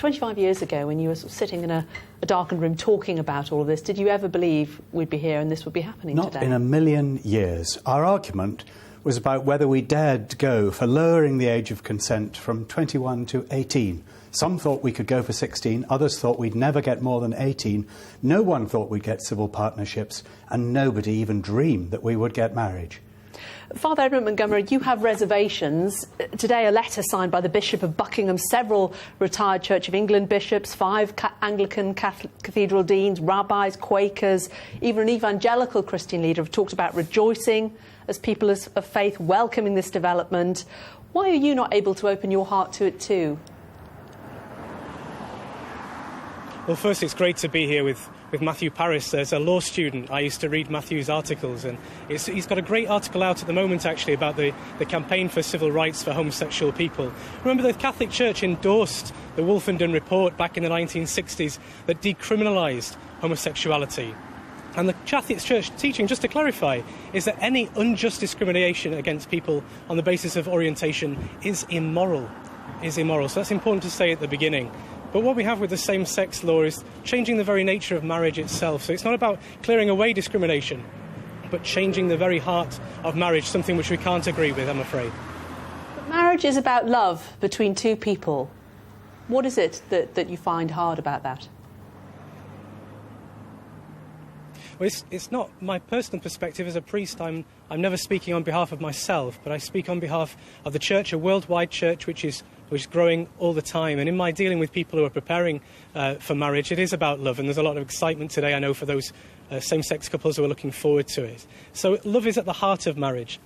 25 years ago, when you were sort of sitting in a darkened room talking about all of this, did you ever believe we'd be here and this would be happening today? Not in a million years. Our argument was about whether we dared go for lowering the age of consent from 21 to 18. Some thought we could go for 16, others thought we'd never get more than 18. No one thought we'd get civil partnerships, and nobody even dreamed that we would get marriage. Father Edmund Montgomery, you have reservations. Today, a letter signed by the Bishop of Buckingham, several retired Church of England bishops, 5 Anglican cathedral deans, rabbis, Quakers, even an evangelical Christian leader have talked about rejoicing as people of faith, welcoming this development. Why are you not able to open your heart to it too? Well, first, it's great to be here with Matthew Parris. As a law student, I used to read Matthew's articles, and he's got a great article out at the moment, actually, about the campaign for civil rights for homosexual people. Remember, the Catholic Church endorsed the Wolfenden Report back in the 1960s that decriminalised homosexuality. And the Catholic Church teaching, just to clarify, is that any unjust discrimination against people on the basis of orientation is immoral. So that's important to say at the beginning. But what we have with the same-sex law is changing the very nature of marriage itself. So it's not about clearing away discrimination, but changing the very heart of marriage, something which we can't agree with, I'm afraid. But marriage is about love between two people. What is it that you find hard about that? Well, it's not my personal perspective as a priest. I'm never speaking on behalf of myself, but I speak on behalf of the church, a worldwide church which is growing all the time. And in my dealing with people who are preparing for marriage, it is about love, and there's a lot of excitement today, I know, for those same-sex couples who are looking forward to it. So love is at the heart of marriage.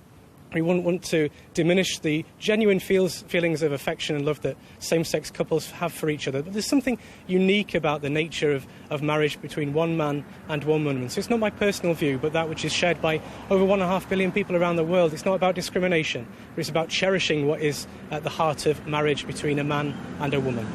We wouldn't want to diminish the genuine feelings of affection and love that same-sex couples have for each other. But there's something unique about the nature of marriage between one man and one woman. So it's not my personal view, but that which is shared by over 1.5 billion people around the world. It's not about discrimination, but it's about cherishing what is at the heart of marriage between a man and a woman.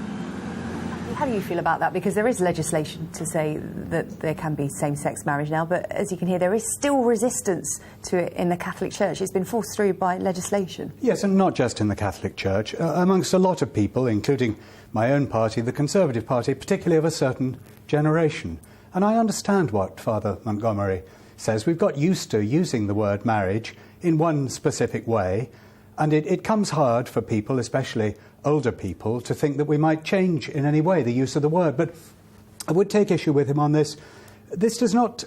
How do you feel about that? Because there is legislation to say that there can be same-sex marriage now, but as you can hear, there is still resistance to it in the Catholic Church. It's been forced through by legislation. Yes, and not just in the Catholic Church. Amongst a lot of people, including my own party, the Conservative Party, particularly of a certain generation. And I understand what Father Montgomery says. We've got used to using the word marriage in one specific way, and it comes hard for people, especially older people, to think that we might change in any way the use of the word. But I would take issue with him on this. This does not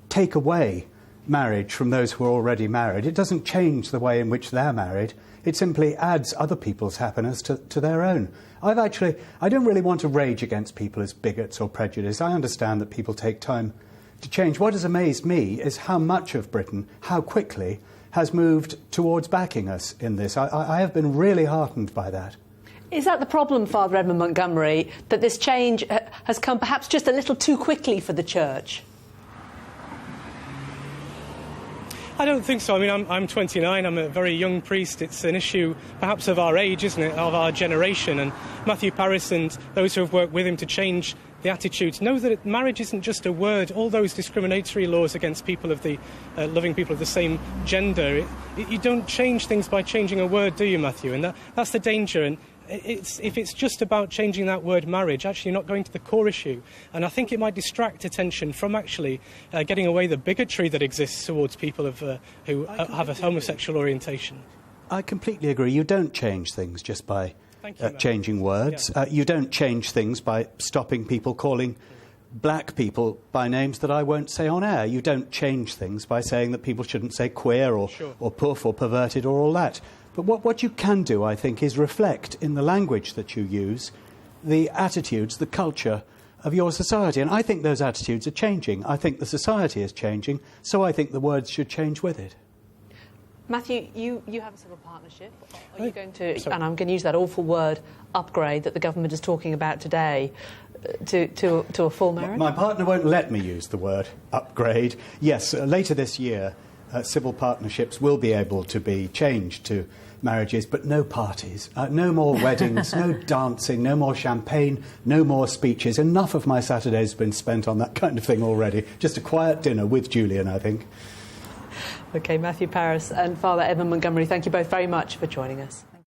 take away marriage from those who are already married. It doesn't change the way in which they're married. It simply adds other people's happiness to their own. I don't really want to rage against people as bigots or prejudiced. I understand that people take time to change. What has amazed me is how much of Britain, how quickly, has moved towards backing us in this. I have been really heartened by that. Is that the problem, Father Edmund Montgomery, that this change has come perhaps just a little too quickly for the Church? I don't think so. I mean, I'm 29, I'm a very young priest. It's an issue perhaps of our age, isn't it, of our generation. And Matthew Parris and those who have worked with him to change the attitudes know that marriage isn't just a word. All those discriminatory laws against people of the loving people of the same gender, you don't change things by changing a word, do you, Matthew? And that's the danger. And if it's just about changing that word marriage, actually not going to the core issue. And I think it might distract attention from actually getting away the bigotry that exists towards people who have a homosexual orientation. I completely agree. You don't change things just by changing words. Yeah. You don't change things by stopping people calling black people by names that I won't say on air. You don't change things by saying that people shouldn't say queer or puff or perverted or all that. But what you can do, I think, is reflect in the language that you use the attitudes, the culture of your society. And I think those attitudes are changing. I think the society is changing, so I think the words should change with it. Matthew, you have a civil partnership. Are you going to, and I'm going to use that awful word, upgrade, that the government is talking about today, to a full marriage? My partner won't let me use the word upgrade. Yes, later this year, civil partnerships will be able to be changed to marriages, but no parties, no more weddings, no dancing, no more champagne, no more speeches. Enough of my Saturdays have been spent on that kind of thing already. Just a quiet dinner with Julian, I think. OK, Matthew Parris and Father Edmund Montgomery, thank you both very much for joining us.